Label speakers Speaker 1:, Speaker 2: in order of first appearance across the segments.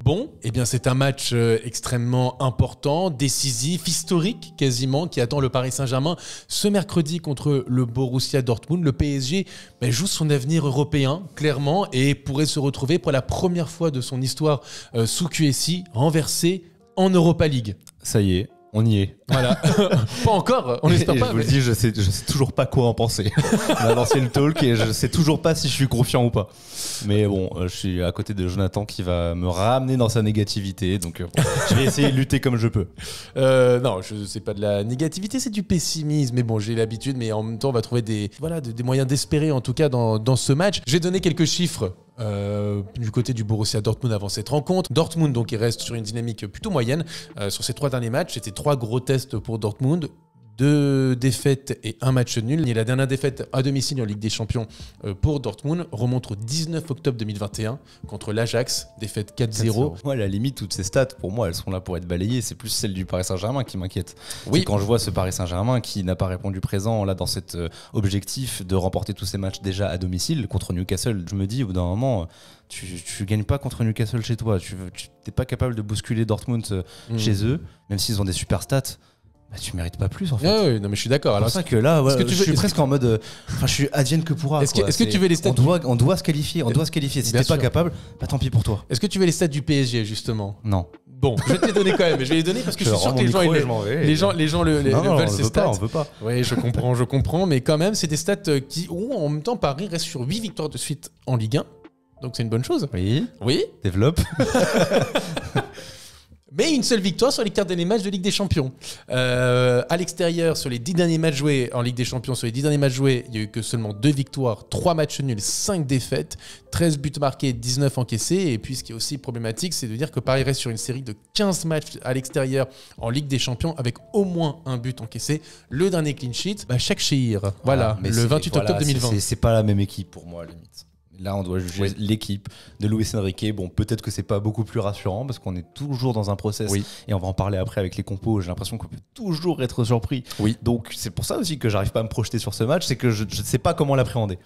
Speaker 1: Bon, eh bien c'est un match extrêmement important, décisif, historique quasiment, qui attend le Paris Saint-Germain ce mercredi contre le Borussia Dortmund. Le PSG joue son avenir européen, clairement, et pourrait se retrouver pour la première fois de son histoire sous QSI, renversé en Europa League.
Speaker 2: Ça y est. On y est.
Speaker 1: Voilà. Pas encore, on l'espère pas.
Speaker 2: Je vous le dis, je sais toujours pas quoi en penser. On a lancé le talk et je sais toujours pas si je suis confiant ou pas. Mais bon, je suis à côté de Jonathan qui va me ramener dans sa négativité. Donc je vais essayer de lutter comme je peux.
Speaker 1: Non, c'est pas de la négativité, c'est du pessimisme. Mais bon, j'ai l'habitude, mais en même temps, on va trouver des moyens d'espérer, en tout cas, dans ce match. Je vais donner quelques chiffres. Du côté du Borussia Dortmund avant cette rencontre. Dortmund, donc, il reste sur une dynamique plutôt moyenne. Sur ces 3 derniers matchs, c'était 3 gros tests pour Dortmund. 2 défaites et 1 match nul. Et la dernière défaite à domicile en Ligue des Champions pour Dortmund remonte au 19 octobre 2021 contre l'Ajax, défaite 4-0.
Speaker 2: Ouais, à la limite, toutes ces stats, pour moi, elles sont là pour être balayées. C'est plus celle du Paris Saint-Germain qui m'inquiète.
Speaker 1: Oui.
Speaker 2: C'est quand je vois ce Paris Saint-Germain qui n'a pas répondu présent là dans cet objectif de remporter tous ces matchs déjà à domicile contre Newcastle. Je me dis, au bout d'un moment, tu gagnes pas contre Newcastle chez toi. Tu n'es pas capable de bousculer Dortmund chez eux, même s'ils ont des super stats. Tu mérites pas plus en fait.
Speaker 1: Ah oui, non mais je suis d'accord.
Speaker 2: C'est pour ça que là, je suis presque en mode, je suis advienne que pourra.
Speaker 1: Est-ce que tu veux les stats
Speaker 2: on doit se qualifier. Si t'es pas capable, tant pis pour toi.
Speaker 1: Est-ce que tu veux les stats du PSG justement?
Speaker 2: Non.
Speaker 1: Bon, je vais te les donner quand même. Je vais les donner parce que je suis sûr que les gens veulent ces stats.
Speaker 2: On veut pas.
Speaker 1: Oui, je comprends, mais quand même, c'est des stats qui ont en même temps Paris reste sur 8 victoires de suite en Ligue 1. Donc c'est une bonne chose.
Speaker 2: Oui. Développe.
Speaker 1: Mais une seule victoire sur les 4 derniers matchs de Ligue des Champions. À l'extérieur, sur les 10 derniers matchs joués en Ligue des Champions, il n'y a eu que seulement 2 victoires, 3 matchs nuls, 5 défaites, 13 buts marqués, 19 encaissés. Et puis ce qui est aussi problématique, c'est de dire que Paris reste sur une série de 15 matchs à l'extérieur en Ligue des Champions avec au moins un but encaissé. Le dernier clean sheet, Cheick Chehir. Voilà, le 28 octobre 2020.
Speaker 2: C'est pas la même équipe pour moi, à la limite. Là, on doit juger l'équipe de Luis Enrique. Bon, peut-être que c'est pas beaucoup plus rassurant parce qu'on est toujours dans un process et on va en parler après avec les compos. J'ai l'impression qu'on peut toujours être surpris. Donc, c'est pour ça aussi que j'arrive pas à me projeter sur ce match, c'est que je ne sais pas comment l'appréhender.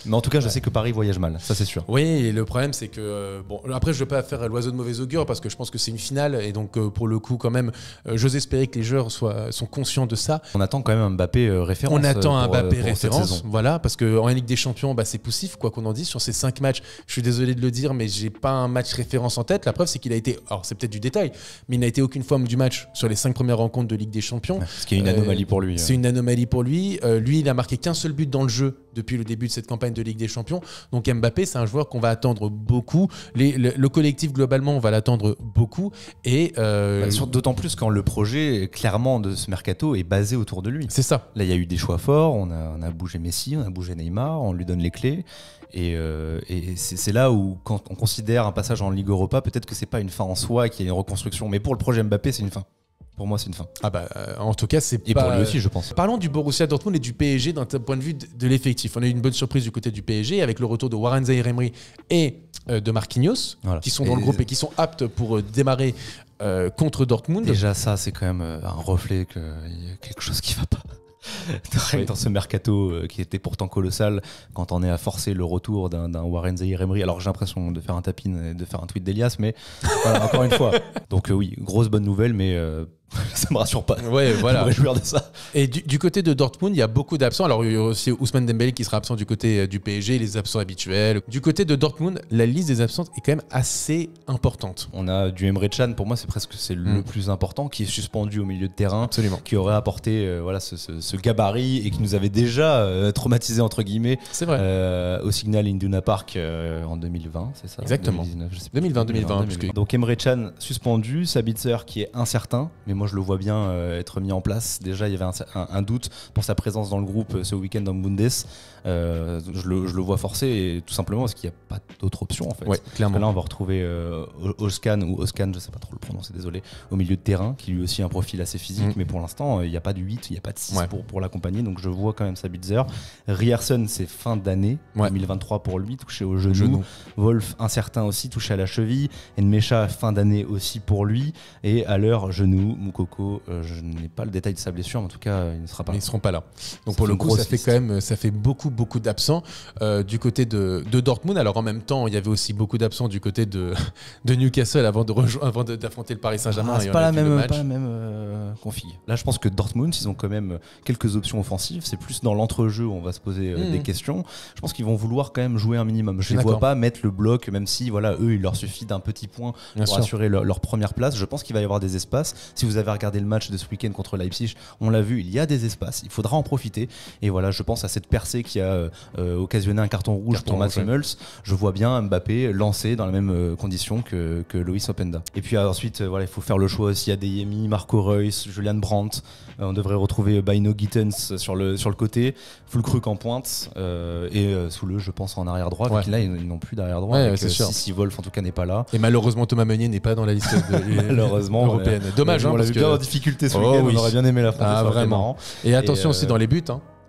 Speaker 2: Mais en tout cas, je sais que Paris voyage mal, ça c'est sûr.
Speaker 1: Oui, et le problème c'est que après je ne vais pas faire l'oiseau de mauvais augure parce que je pense que c'est une finale et donc pour le coup quand même, j'ose espérer que les joueurs sont conscients de ça.
Speaker 2: On attend quand même un Mbappé référence.
Speaker 1: On attend un Mbappé référence, voilà, parce qu'en Ligue des Champions, c'est poussif quoi qu'on en dise sur ces 5 matchs. Je suis désolé de le dire, mais j'ai pas un match référence en tête. La preuve c'est qu'il a été, alors c'est peut-être du détail, mais il n'a été aucune fois homme du match sur les 5 premières rencontres de Ligue des Champions.
Speaker 2: Ce qui est une anomalie pour lui.
Speaker 1: C'est une anomalie pour lui. Lui, il a marqué qu'un seul but dans le jeu depuis le début de cette campagne de Ligue des Champions. Donc Mbappé, c'est un joueur qu'on va attendre beaucoup. Le collectif, globalement, on va l'attendre beaucoup. Et
Speaker 2: d'autant plus quand le projet, clairement, de ce mercato est basé autour de lui.
Speaker 1: C'est ça.
Speaker 2: Là, il y a eu des choix forts. On a bougé Messi, on a bougé Neymar, on lui donne les clés. Et c'est là où, quand on considère un passage en Ligue Europa, peut-être que c'est pas une fin en soi, qu'il y a une reconstruction. Mais pour le projet Mbappé, c'est une fin. Pour moi, c'est une fin.
Speaker 1: En tout cas, c'est pas...
Speaker 2: Et pour lui aussi, je pense.
Speaker 1: Parlons du Borussia Dortmund et du PSG d'un point de vue de l'effectif. On a eu une bonne surprise du côté du PSG avec le retour de Warren Zaïre-Emery et de Marquinhos, qui sont dans le groupe et qui sont aptes pour démarrer contre Dortmund.
Speaker 2: Déjà, ça, c'est quand même un reflet qu'il y a quelque chose qui va pas. Dans ce mercato qui était pourtant colossal, quand on est à forcer le retour d'un Warren Zaïre-Emery. Alors j'ai l'impression de faire un tapin et de faire un tweet d'Elias, mais voilà, encore une fois. Donc oui, grosse bonne nouvelle, mais ça me rassure pas.
Speaker 1: Ouais, voilà.
Speaker 2: Je me réjouir de ça.
Speaker 1: Et du côté de Dortmund, il y a beaucoup d'absents. Alors il y a aussi Ousmane Dembélé qui sera absent du côté du PSG, les absents habituels. Du côté de Dortmund, la liste des absents est quand même assez importante.
Speaker 2: On a du Emre Can, pour moi c'est le plus important, qui est suspendu au milieu de terrain.
Speaker 1: Absolument.
Speaker 2: Qui aurait apporté ce gabarit et qui nous avait déjà traumatisé entre guillemets.
Speaker 1: C'est vrai.
Speaker 2: Au Signal Iduna Park en 2020, c'est ça?
Speaker 1: Exactement.
Speaker 2: 2019, je sais
Speaker 1: 2020.
Speaker 2: Donc Emre Can suspendu, Sabitzer qui est incertain, mais moi je le vois bien être mis en place. Déjà il y avait un doute pour sa présence dans le groupe ce week-end en Bundes. Je le vois forcé, et tout simplement parce qu'il n'y a pas d'autre option en fait.
Speaker 1: Ouais, clairement.
Speaker 2: Là on va retrouver Özcan, je sais pas trop le prononcer, désolé, au milieu de terrain, qui lui aussi a un profil assez physique, mais pour l'instant il n'y a pas de 8, il n'y a pas de 6 pour l'accompagner, donc je vois quand même Sabitzer. Rierson, c'est fin d'année 2023 pour lui, touché au genou. Wolf, incertain aussi, touché à la cheville. Nmecha, fin d'année aussi pour lui, et à l'heure genou. Moukoko, je n'ai pas le détail de sa blessure, mais en tout cas, il ne sera pas là.
Speaker 1: Ils ne seront pas là. Donc pour le coup, ça fait beaucoup d'absents du côté de Dortmund. Alors en même temps, il y avait aussi beaucoup d'absents du côté de Newcastle avant d'affronter le Paris Saint-Germain.
Speaker 2: C'est pas la même config. Là, je pense que Dortmund, ils ont quand même quelques options offensives. C'est plus dans l'entrejeu où on va se poser des questions. Je pense qu'ils vont vouloir quand même jouer un minimum. Je les vois pas mettre le bloc, même si voilà, eux, il leur suffit d'un petit point pour assurer leur première place. Je pense qu'il va y avoir des espaces. Si vous avez regardé le match de ce week-end contre Leipzig, on l'a vu, il y a des espaces. Il faudra en profiter. Et voilà, je pense à cette percée qui a occasionné un carton rouge pour Mats Hummels. Je vois bien Mbappé lancé dans la même condition que Loïs Openda. Et puis ensuite, voilà, il faut faire le choix aussi. Il y a Adeyemi, Marco Reus, Julian Brandt. On devrait retrouver Baino Gittens sur le côté, Füllkrug en pointe et Soule, je pense, en arrière droit. Là, ils n'ont plus d'arrière droit. Si Wolf en tout cas n'est pas là.
Speaker 1: Et malheureusement, Thomas Meunier n'est pas dans la liste
Speaker 2: malheureusement
Speaker 1: européenne. Dommage,
Speaker 2: on l'a vu bien en difficulté ce week-end. On aurait bien aimé la France.
Speaker 1: Vraiment. Et attention aussi dans les buts.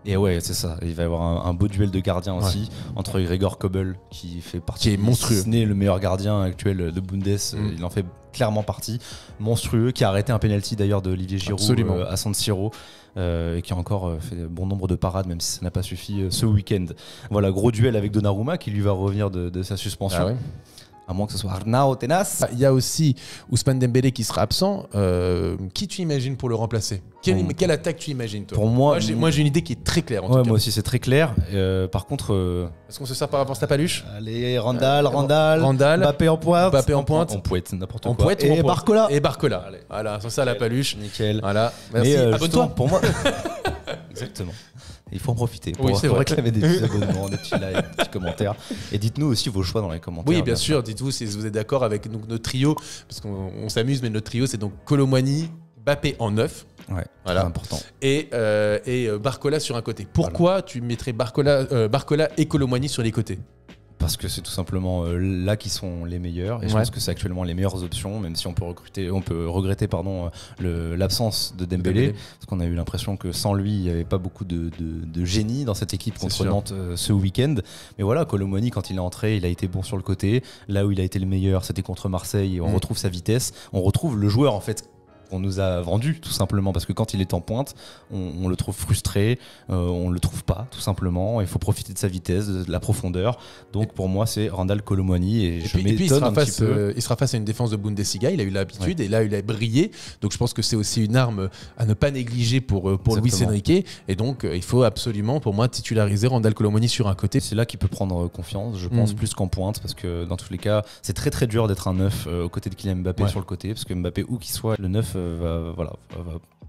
Speaker 2: Et ouais, c'est ça. Il va y avoir un beau duel de gardiens aussi entre Gregor Kobel, qui fait partie,
Speaker 1: qui est monstrueux,
Speaker 2: si ce n'est le meilleur gardien actuel de Bundes. Il en fait clairement partie, monstrueux, qui a arrêté un penalty d'ailleurs de Olivier Giroud à San Siro. Et qui a encore fait bon nombre de parades, même si ça n'a pas suffi ce week-end. Voilà, gros duel avec Donnarumma qui lui va revenir de sa suspension. À moins que ce soit Arnau Tenas.
Speaker 1: Il y a aussi Ousmane Dembélé qui sera absent. Qui tu imagines pour le remplacer ? Quelle attaque tu imagines, toi ?
Speaker 2: Pour moi,
Speaker 1: j'ai une idée qui est très claire. En tout cas.
Speaker 2: Moi aussi, c'est très clair. Par contre.
Speaker 1: Est-ce qu'on se sert par avance la paluche ?
Speaker 2: Allez, Randall, Mbappé en pointe.
Speaker 1: En
Speaker 2: poète, n'importe quoi.
Speaker 1: Et
Speaker 2: Barcola.
Speaker 1: Allez. Voilà, c'est ça la paluche.
Speaker 2: Nickel.
Speaker 1: Voilà. Merci. Abonne-toi.
Speaker 2: Pour moi. Exactement. Il faut en profiter pour
Speaker 1: réclamer
Speaker 2: des petits abonnements, des petits likes, des petits commentaires. Et dites-nous aussi vos choix dans les commentaires.
Speaker 1: Oui, bien sûr. Dites-vous si vous êtes d'accord avec notre trio, parce qu'on s'amuse, mais notre trio, c'est donc Kolo Muani, Mbappé en 9.
Speaker 2: Ouais, voilà. C'est important.
Speaker 1: Et Barcola sur un côté. Pourquoi tu mettrais Barcola et Kolo Muani sur les côtés ?
Speaker 2: Parce que c'est tout simplement là qui sont les meilleurs et je pense que c'est actuellement les meilleures options, même si on peut regretter l'absence de Dembélé, parce qu'on a eu l'impression que sans lui il n'y avait pas beaucoup de génie dans cette équipe contre Nantes ce week-end. Mais voilà, Kolo Muani, quand il est entré, il a été bon sur le côté. Là où il a été le meilleur, c'était contre Marseille et on retrouve sa vitesse, on retrouve le joueur en fait qu'on nous a vendu, tout simplement, parce que quand il est en pointe, on le trouve frustré, on le trouve pas, tout simplement. Il faut profiter de sa vitesse, de la profondeur. Donc pour moi, c'est Randall Kolo Muani et je m'étonne un petit peu.
Speaker 1: Il sera face à une défense de Bundesliga. Il a eu l'habitude et là, il a brillé. Donc je pense que c'est aussi une arme à ne pas négliger pour Luis Enrique. Et donc il faut absolument, pour moi, titulariser Randall Kolo Muani sur un côté.
Speaker 2: C'est là qu'il peut prendre confiance, je pense, plus qu'en pointe, parce que dans tous les cas, c'est très très dur d'être un 9 aux côtés de Kylian Mbappé sur le côté, parce que Mbappé, où qu'il soit, le 9 va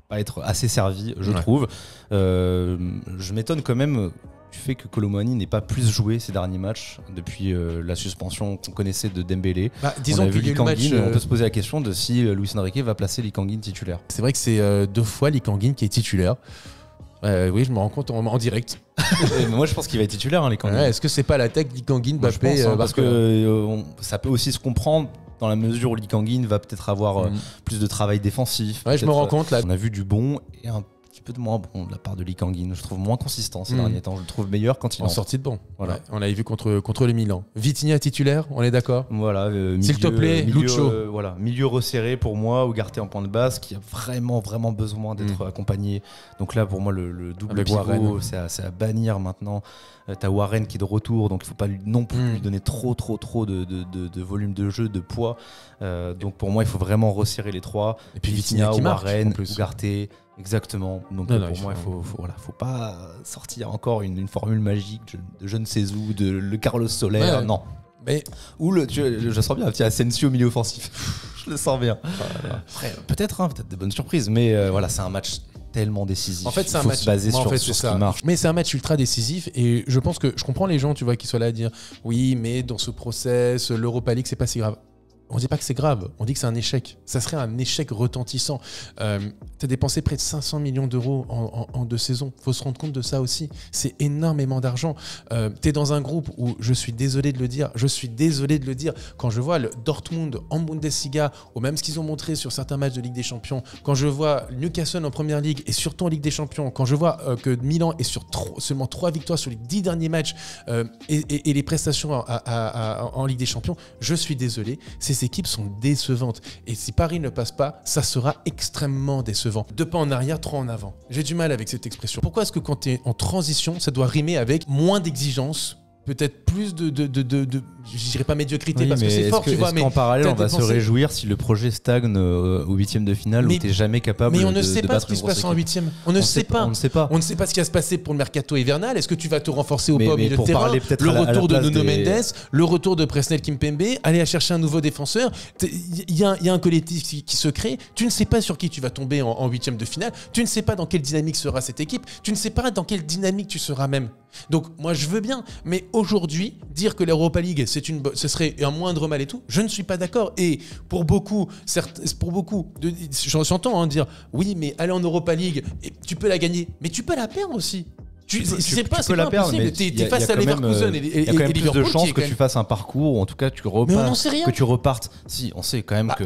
Speaker 2: pas être assez servi, je trouve. Je m'étonne quand même du fait que Kolo Muani n'ait pas plus joué ces derniers matchs depuis la suspension qu'on connaissait de Dembélé.
Speaker 1: Disons on a vu Lee Kang-in,
Speaker 2: on peut se poser la question de si Luis Enrique va placer Lee Kang-in titulaire.
Speaker 1: C'est vrai que c'est 2 fois Lee Kang-in qui est titulaire. Oui, je me rends compte en direct.
Speaker 2: Mais moi, je pense qu'il va être titulaire, Lee Kang-in.
Speaker 1: Est-ce que c'est pas l'attaque Lee Kang-in, Mbappé,
Speaker 2: parce que ça peut aussi se comprendre dans la mesure où Lee Kang-in va peut-être avoir plus de travail défensif.
Speaker 1: Ouais, je me rends compte là.
Speaker 2: On a vu du bon et un petit peu de moins bon de la part de Lee Kang-in. Je trouve moins consistant ces derniers temps. Je le trouve meilleur quand il est en
Speaker 1: sortie de banc. Voilà. On l'avait vu contre le Milan. Vitinha titulaire, on est d'accord ?
Speaker 2: Voilà.
Speaker 1: S'il te plaît, Lucho.
Speaker 2: Milieu resserré pour moi, Ugarte en point de base, qui a vraiment besoin d'être accompagné. Donc là, pour moi, le double pivot, c'est à bannir maintenant. T'as Warren qui est de retour, donc il ne faut pas non plus lui donner trop de volume de jeu, de poids. Donc pour moi, il faut vraiment resserrer les trois.
Speaker 1: Et puis Vitinha,
Speaker 2: Warren, Ugarte. Exactement. Donc pour moi, il faut pas sortir encore une formule magique de je ne sais où, de le Carlos Soler. Non.
Speaker 1: Mais
Speaker 2: je sens bien un petit Asensio au milieu offensif. Je le sens bien. Après, peut-être des bonnes surprises, mais voilà, c'est un match tellement décisif.
Speaker 1: En fait, c'est un match
Speaker 2: se baser sur ce qui marche.
Speaker 1: Mais c'est un match ultra décisif et je pense que je comprends les gens, tu vois, qui sont là à dire oui, mais dans ce process, l'Europa League, c'est pas si grave. On dit pas que c'est grave, on dit que c'est un échec. Ça serait un échec retentissant. T'as dépensé près de 500 millions d'euros en 2 saisons. Faut se rendre compte de ça aussi. C'est énormément d'argent. T'es dans un groupe où, je suis désolé de le dire, quand je vois le Dortmund en Bundesliga, ou même ce qu'ils ont montré sur certains matchs de Ligue des Champions, quand je vois Newcastle en Première Ligue et surtout en Ligue des Champions, quand je vois que Milan est sur seulement 3 victoires sur les 10 derniers matchs et les prestations en Ligue des Champions, je suis désolé. C'est ces équipes sont décevantes. Et si Paris ne passe pas, ça sera extrêmement décevant. 2 pas en arrière, 3 en avant. J'ai du mal avec cette expression. Pourquoi est-ce que quand tu es en transition, ça doit rimer avec moins d'exigences, peut-être plus de je dirais pas médiocrité, parce que c'est fort, tu vois.
Speaker 2: Mais en parallèle, on va se réjouir si le projet stagne au 8e de finale, où t'es jamais capable de battre.
Speaker 1: Mais on ne sait pas ce qui se passe en 8e. On ne sait pas.
Speaker 2: On ne sait pas.
Speaker 1: On ne sait pas ce qui va se passer pour le mercato hivernal. Est-ce que tu vas te renforcer au milieu de terrain? Le retour de Nuno Mendes, le retour de Presnel Kimpembe, aller chercher un nouveau défenseur. Il y a un collectif qui se crée. Tu ne sais pas sur qui tu vas tomber en 8e de finale. Tu ne sais pas dans quelle dynamique sera cette équipe. Tu ne sais pas dans quelle dynamique tu seras même. Donc moi je veux bien, mais aujourd'hui dire que l'Europa League ce serait un moindre mal et tout, je ne suis pas d'accord. Et pour beaucoup, j'entends dire oui, mais aller en Europa League, tu peux la gagner, mais tu peux la perdre aussi. C'est pas impossible. T'es face à Leverkusen et Liverpool.
Speaker 2: Il y a quand même plus de chances que tu fasses un parcours, ou en tout cas que tu repartes. Si, on sait quand même que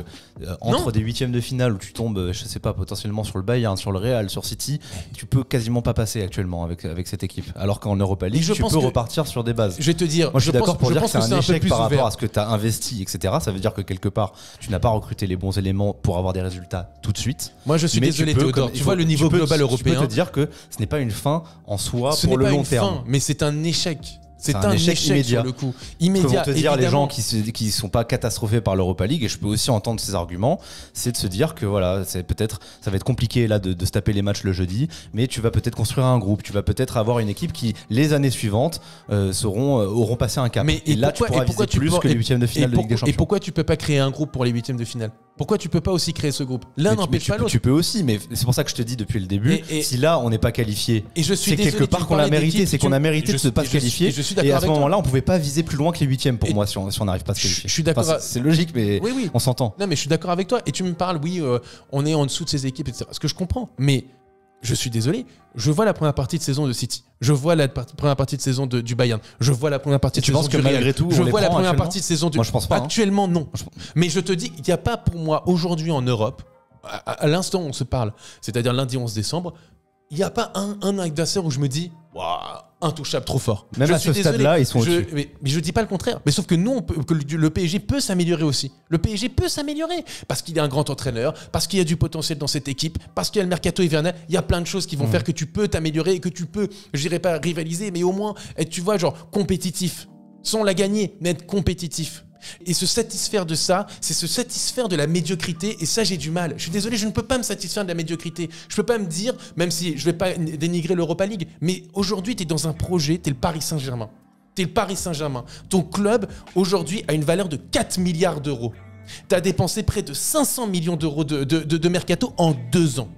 Speaker 2: entre des 8e de finale où tu tombes, je sais pas, potentiellement sur le Bayern, sur le Real, sur City, tu peux quasiment pas passer actuellement avec cette équipe. Alors qu'en Europa League, tu peux repartir sur des bases.
Speaker 1: Je vais te dire,
Speaker 2: moi je suis d'accord pour dire que c'est un échec par rapport à ce que tu as investi, etc. Ça veut dire que quelque part, tu n'as pas recruté les bons éléments pour avoir des résultats tout de suite.
Speaker 1: Moi je suis désolé, Théodore. Tu vois le niveau global européen.
Speaker 2: Je peux te dire que ce n'est pas une fin en soi
Speaker 1: pour le long terme. Mais c'est un échec. C'est un échec immédiat. Sur le coup. Immédiat.
Speaker 2: Te dire les gens qui sont pas catastrophés par l'Europa League, et je peux aussi entendre ces arguments, c'est de se dire que voilà, ça va être compliqué là de se taper les matchs le jeudi, mais tu vas peut-être construire un groupe, tu vas peut-être avoir une équipe qui les années suivantes auront passé un cap.
Speaker 1: Et
Speaker 2: là tu pourras viser plus que les 8e de finale de Ligue des Champions.
Speaker 1: Et pourquoi tu peux pas créer un groupe pour les 8e de finale? Pourquoi tu peux pas aussi créer ce groupe? L'un n'empêche pas l'autre.
Speaker 2: Tu peux aussi, mais c'est pour ça que je te dis depuis le début, si là on n'est pas qualifié, c'est quelque part qu'on l'a mérité, c'est qu'on a mérité de ne pas se qualifier. Et à ce moment-là, on pouvait pas viser plus loin que les 8e pour moi si on n'arrive pas à se qualifier.
Speaker 1: Je suis d'accord.
Speaker 2: C'est logique, mais on s'entend.
Speaker 1: Non, mais je suis d'accord avec toi. Et tu me parles, on est en dessous de ces équipes, etc. Ce que je comprends, mais je suis désolé. Je vois la première partie de saison de City. Je vois la première partie de saison du Bayern. Je vois la première partie de saison du Real.
Speaker 2: Malgré tout,
Speaker 1: je vois la première partie de saison du.
Speaker 2: Moi, je pense pas.
Speaker 1: Actuellement, non. Mais je te dis, il n'y a pas pour moi aujourd'hui en Europe, à l'instant où on se parle, c'est-à-dire lundi 11 décembre, il n'y a pas un adversaire où je me dis, waouh, intouchable, trop fort.
Speaker 2: Même à ce stade-là, ils sont au-dessus.
Speaker 1: Mais je dis pas le contraire. Mais sauf que nous, le PSG peut s'améliorer aussi. Le PSG peut s'améliorer parce qu'il y a un grand entraîneur, parce qu'il y a du potentiel dans cette équipe, parce qu'il y a le mercato hivernal. Il y a plein de choses qui vont faire que tu peux t'améliorer et que tu peux, je dirais pas rivaliser, mais au moins être, tu vois, genre compétitif. Sans la gagner, mais être compétitif. Et se satisfaire de ça, c'est se satisfaire de la médiocrité. Et ça, j'ai du mal. Je suis désolé, je ne peux pas me satisfaire de la médiocrité. Je peux pas me dire, même si je vais pas dénigrer l'Europa League, mais aujourd'hui, tu es dans un projet, tu es le Paris Saint-Germain. Tu es le Paris Saint-Germain. Ton club, aujourd'hui, a une valeur de 4 milliards d'euros. Tu as dépensé près de 500 millions d'euros de mercato en 2 ans.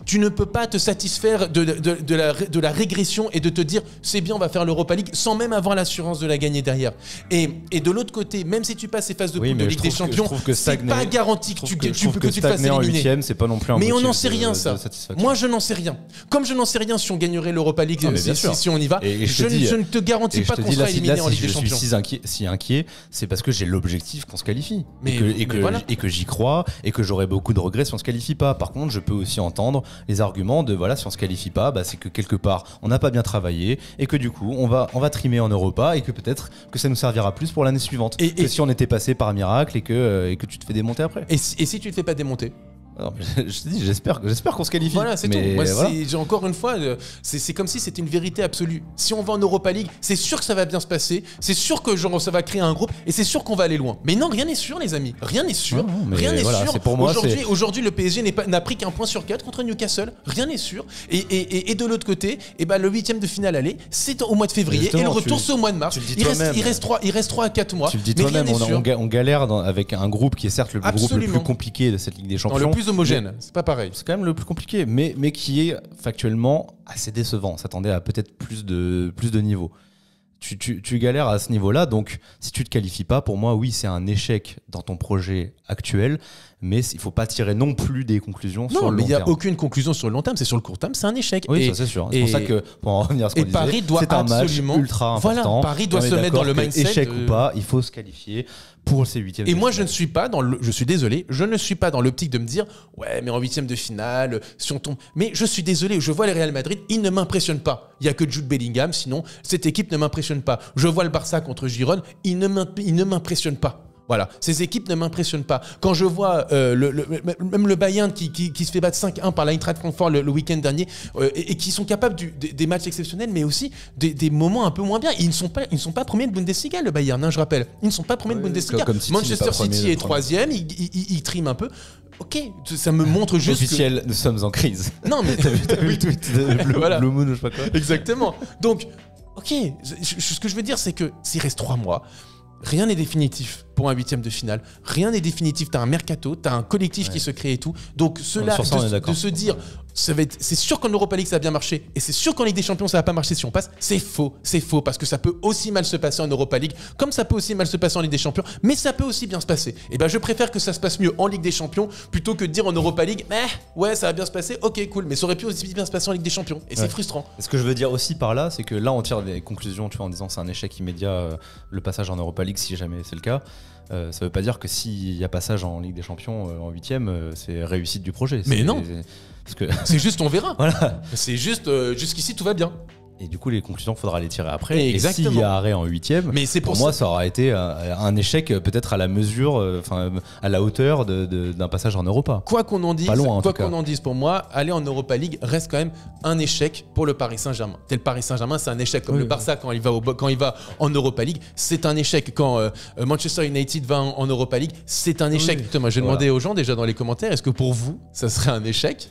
Speaker 1: Tu ne peux pas te satisfaire de la régression et de te dire c'est bien, on va faire l'Europa League sans même avoir l'assurance de la gagner derrière. Et de l'autre côté, même si tu passes ces phases de poule de Ligue des Champions, c'est pas garanti que tu te fasses éliminer.
Speaker 2: 8e, c'est pas non plus un
Speaker 1: mais on n'en sait rien, ça. Moi, je n'en sais rien. Comme je n'en sais rien si on gagnerait l'Europa League, si on y va, je ne te garantis pas qu'on sera éliminé en Ligue des Champions.
Speaker 2: Si je suis si inquiet, c'est parce que j'ai l'objectif qu'on se qualifie. Et que j'y crois, et que j'aurais beaucoup de regrets si on se qualifie pas. Par contre, je peux aussi entendre les arguments de voilà, si on se qualifie pas, c'est que quelque part on n'a pas bien travaillé et que du coup on va trimer en Europa et que peut-être que ça nous servira plus pour l'année suivante que si on était passé par miracle et que tu te fais démonter après.
Speaker 1: Et si tu te fais pas démonter?
Speaker 2: Alors, je te dis, j'espère qu'on se qualifie.
Speaker 1: Voilà, c'est tout. Moi, encore une fois, c'est comme si c'était une vérité absolue. Si on va en Europa League, c'est sûr que ça va bien se passer. C'est sûr que ça va créer un groupe et c'est sûr qu'on va aller loin. Mais non, rien n'est sûr, les amis. Rien n'est sûr. Rien n'est sûr.
Speaker 2: Pour moi,
Speaker 1: aujourd'hui, le PSG n'a pris qu'un point sur 4 contre Newcastle. Rien n'est sûr. Et de l'autre côté, le 8e de finale aller, c'est au mois de février et le retour c'est au mois de mars. Il reste 3 à 4 mois.
Speaker 2: Tu le dis toi-même, on galère avec un groupe qui est certes le groupe le plus compliqué de cette Ligue des Champions.
Speaker 1: Homogène, c'est pas pareil.
Speaker 2: C'est quand même le plus compliqué, mais qui est factuellement assez décevant. On s'attendait à peut-être plus de niveau. Tu galères à ce niveau-là, donc si tu te qualifies pas, pour moi, oui, c'est un échec dans ton projet actuel, mais il faut pas tirer non plus des conclusions sur le long terme. Non, mais il n'y a
Speaker 1: aucune conclusion sur le long terme, c'est sur le court terme, c'est un échec.
Speaker 2: Oui, ça c'est sûr. C'est pour ça que, pour en revenir à ce qu'on disait,
Speaker 1: Paris doit
Speaker 2: c'est un match ultra important.
Speaker 1: Paris doit se mettre dans le mindset.
Speaker 2: Échec ou pas, il faut se qualifier pour ces 8e.
Speaker 1: Et moi, je suis désolé, je ne suis pas dans l'optique de me dire ouais, mais en 8e de finale, si on tombe. Mais je suis désolé, je vois le Real Madrid, il ne m'impressionne pas. Il n'y a que Jude Bellingham, sinon cette équipe ne m'impressionne pas. Je vois le Barça contre Girone, il ne m'impressionne pas. Voilà, ces équipes ne m'impressionnent pas. Quand je vois même le Bayern qui se fait battre 5-1 par l'Eintracht Francfort le week-end dernier et qui sont capables des matchs exceptionnels, mais aussi des moments un peu moins bien. Ils ne sont pas premiers de Bundesliga, le Bayern, hein, je rappelle. Ils ne sont pas premiers de Bundesliga.
Speaker 2: Comme City
Speaker 1: Manchester City est 3e, ils triment un peu. Ok, ça me montre juste
Speaker 2: officiel, nous sommes en crise.
Speaker 1: Non, mais
Speaker 2: t'as vu le tweet de Blue Moon ou je sais pas quoi.
Speaker 1: Exactement. Donc, ok, ce que je veux dire, c'est que s'il reste 3 mois, rien n'est définitif pour un 8e de finale. Rien n'est définitif. T'as un mercato, t'as un collectif qui se crée et tout. Donc cela de se dire, c'est sûr qu'en Europa League ça va bien marcher et c'est sûr qu'en Ligue des Champions ça va pas marcher si on passe. C'est faux parce que ça peut aussi mal se passer en Europa League, comme ça peut aussi mal se passer en Ligue des Champions, mais ça peut aussi bien se passer. Et ben je préfère que ça se passe mieux en Ligue des Champions plutôt que de dire en Europa League, ouais ça va bien se passer, ok cool, mais ça aurait pu aussi bien se passer en Ligue des Champions et c'est frustrant.
Speaker 2: Et ce que je veux dire aussi par là, c'est que là on tire des conclusions, tu vois, en disant c'est un échec immédiat le passage en Europa League si jamais c'est le cas. Ça veut pas dire que s'il y a passage en Ligue des Champions en 8e, c'est réussite du projet.
Speaker 1: Mais non,
Speaker 2: parce que
Speaker 1: c'est juste on verra.
Speaker 2: Voilà.
Speaker 1: C'est juste jusqu'ici tout va bien.
Speaker 2: Et du coup, les conclusions, il faudra les tirer après.
Speaker 1: Exactement.
Speaker 2: Et s'il y a arrêt en 8e,
Speaker 1: mais c'est
Speaker 2: pour moi, ça aura été un échec peut-être à la mesure, à la hauteur d'un passage en Europa.
Speaker 1: Quoi qu'on en dise,
Speaker 2: pas loin,
Speaker 1: quoi qu'on en dise, pour moi, aller en Europa League reste quand même un échec pour le Paris Saint-Germain. Tel Paris Saint-Germain, c'est un échec comme le Barça quand il va en Europa League, c'est un échec. Quand Manchester United va en Europa League, c'est un échec. Thomas, j'ai demandé aux gens déjà dans les commentaires, est-ce que pour vous, ça serait un échec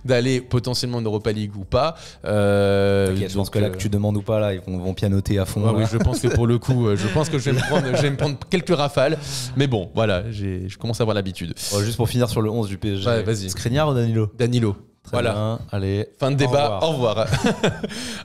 Speaker 1: d'aller potentiellement en Europa League ou pas
Speaker 2: Je pense que là que tu demandes ou pas, là, ils vont pianoter à fond.
Speaker 1: Ah oui, je pense que pour le coup, je pense que je vais me prendre quelques rafales. Mais bon, voilà, je commence à avoir l'habitude.
Speaker 2: Juste pour finir sur le 11 du PSG.
Speaker 1: Ouais, vas-y.
Speaker 2: Skriniar ou Danilo?
Speaker 1: Danilo.
Speaker 2: Très bien. Allez.
Speaker 1: Fin de débat. Au revoir.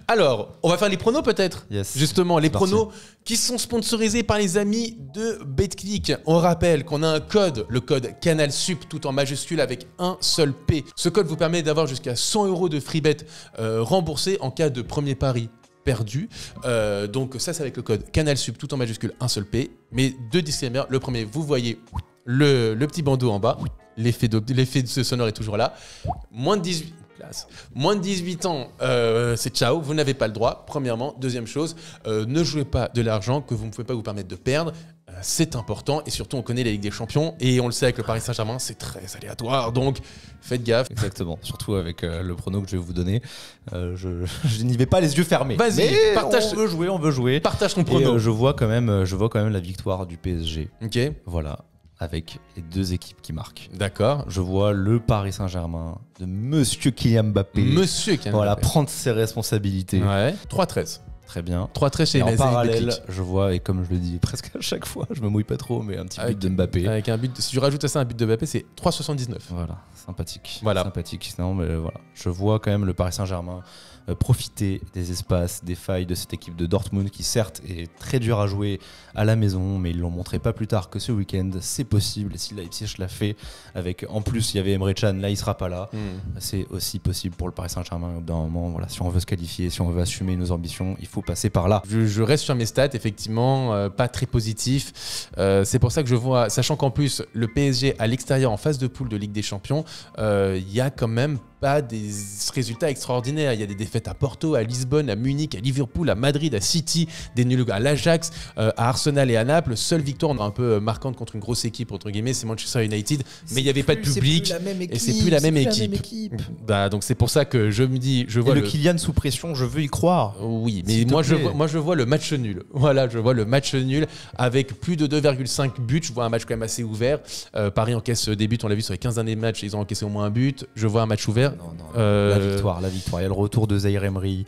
Speaker 1: Alors, on va faire les pronos peut-être.
Speaker 2: Yes.
Speaker 1: Justement, les pronos qui sont sponsorisés par les amis de BetClick. On rappelle qu'on a un code, le code CANALSUP, tout en majuscule avec un seul P. Ce code vous permet d'avoir jusqu'à 100 € de free bet remboursés en cas de premier pari perdu. Donc ça, c'est avec le code CANALSUP, tout en majuscule, un seul P. Mais deux disclaimers. Le premier, vous voyez le petit bandeau en bas. L'effet de ce sonore est toujours là. Moins de 18 ans, c'est ciao, vous n'avez pas le droit, premièrement. Deuxième chose, ne jouez pas de l'argent que vous ne pouvez pas vous permettre de perdre. C'est important et surtout on connaît la Ligue des Champions et on le sait avec le Paris Saint-Germain, c'est très aléatoire, donc faites gaffe.
Speaker 2: Exactement, surtout avec le prono que je vais vous donner. Je n'y vais pas les yeux fermés.
Speaker 1: Vas-y,
Speaker 2: partage. On veut jouer.
Speaker 1: Partage ton prono.
Speaker 2: Et je vois quand même la victoire du PSG.
Speaker 1: Ok.
Speaker 2: Voilà. Avec les deux équipes qui marquent.
Speaker 1: D'accord.
Speaker 2: Je vois le Paris Saint-Germain de Monsieur Kylian Mbappé. Voilà, prendre ses responsabilités.
Speaker 1: Ouais. 3-13.
Speaker 2: Très bien.
Speaker 1: 3-13 chez
Speaker 2: et en
Speaker 1: les
Speaker 2: parallèle, je vois, et comme je le dis presque à chaque fois, je me mouille pas trop, mais un petit but de Mbappé.
Speaker 1: Avec un but, si tu rajoutes à ça un but de Mbappé, c'est 3,79.
Speaker 2: Voilà, sympathique.
Speaker 1: Voilà.
Speaker 2: Sympathique. Non, mais voilà. Je vois quand même le Paris Saint-Germain profiter des espaces, des failles de cette équipe de Dortmund qui certes est très dur à jouer à la maison, mais ils l'ont montré pas plus tard que ce week-end. C'est possible, et si Leipzig l'a fait, avec en plus il y avait Emre Can, là il sera pas là, c'est aussi possible pour le Paris Saint-Germain au bout d'un moment. Voilà, si on veut se qualifier, si on veut assumer nos ambitions, il faut passer par là.
Speaker 1: Je reste sur mes stats, effectivement, pas très positif. C'est pour ça que je vois, sachant qu'en plus le PSG à l'extérieur en phase de poule de Ligue des Champions, il y a quand même pas des résultats extraordinaires. Il y a des défaites à Porto, à Lisbonne, à Munich, à Liverpool, à Madrid, à City, des nuls à l'Ajax, à Arsenal et à Naples. Seule victoire un peu marquante contre une grosse équipe, entre guillemets, c'est Manchester United. Mais il n'y avait pas de public et c'est plus la même équipe. Bah, donc c'est pour ça que je me dis, je vois
Speaker 2: le Kylian sous pression, je veux y croire.
Speaker 1: Oui, mais moi je vois le match nul. Voilà, je vois le match nul avec plus de 2,5 buts. Je vois un match quand même assez ouvert. Paris encaisse des buts, on l'a vu sur les 15 derniers matchs, ils ont encaissé au moins un but. Je vois un match ouvert.
Speaker 2: Non. La victoire. Il y a le retour de Zaïre Emery.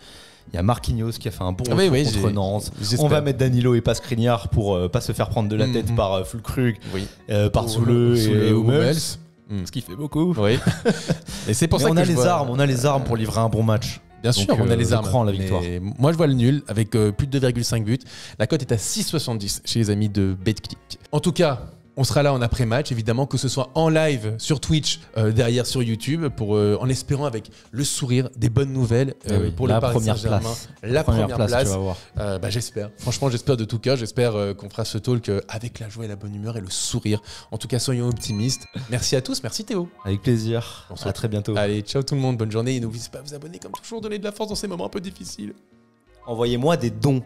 Speaker 2: Il y a Marquinhos qui a fait un bon retour contre Nantes. On va mettre Danilo et pas Skriniar pour pas se faire prendre de la tête par Füllkrug, par Soule et Hummels. Ce qui fait beaucoup.
Speaker 1: Oui. Et c'est pour ça
Speaker 2: on a les armes pour livrer un bon match.
Speaker 1: Bien sûr, on a les armes.
Speaker 2: Je crois en la victoire.
Speaker 1: Moi, je vois le nul avec plus de 2,5 buts. La cote est à 6,70 chez les amis de BetClick. En tout cas, on sera là en après-match, évidemment, que ce soit en live sur Twitch, derrière sur YouTube, en espérant avec le sourire des bonnes nouvelles pour le Paris Saint-Germain. La première place, tu vas voir. J'espère. Franchement, j'espère de tout cœur. J'espère qu'on fera ce talk avec la joie et la bonne humeur et le sourire. En tout cas, soyons optimistes. Merci à tous. Merci Théo.
Speaker 2: Avec plaisir. À très bientôt.
Speaker 1: Allez, ciao tout le monde. Bonne journée. Et n'oubliez pas de vous abonner comme toujours. Donner de la force dans ces moments un peu difficiles.
Speaker 2: Envoyez-moi des dons.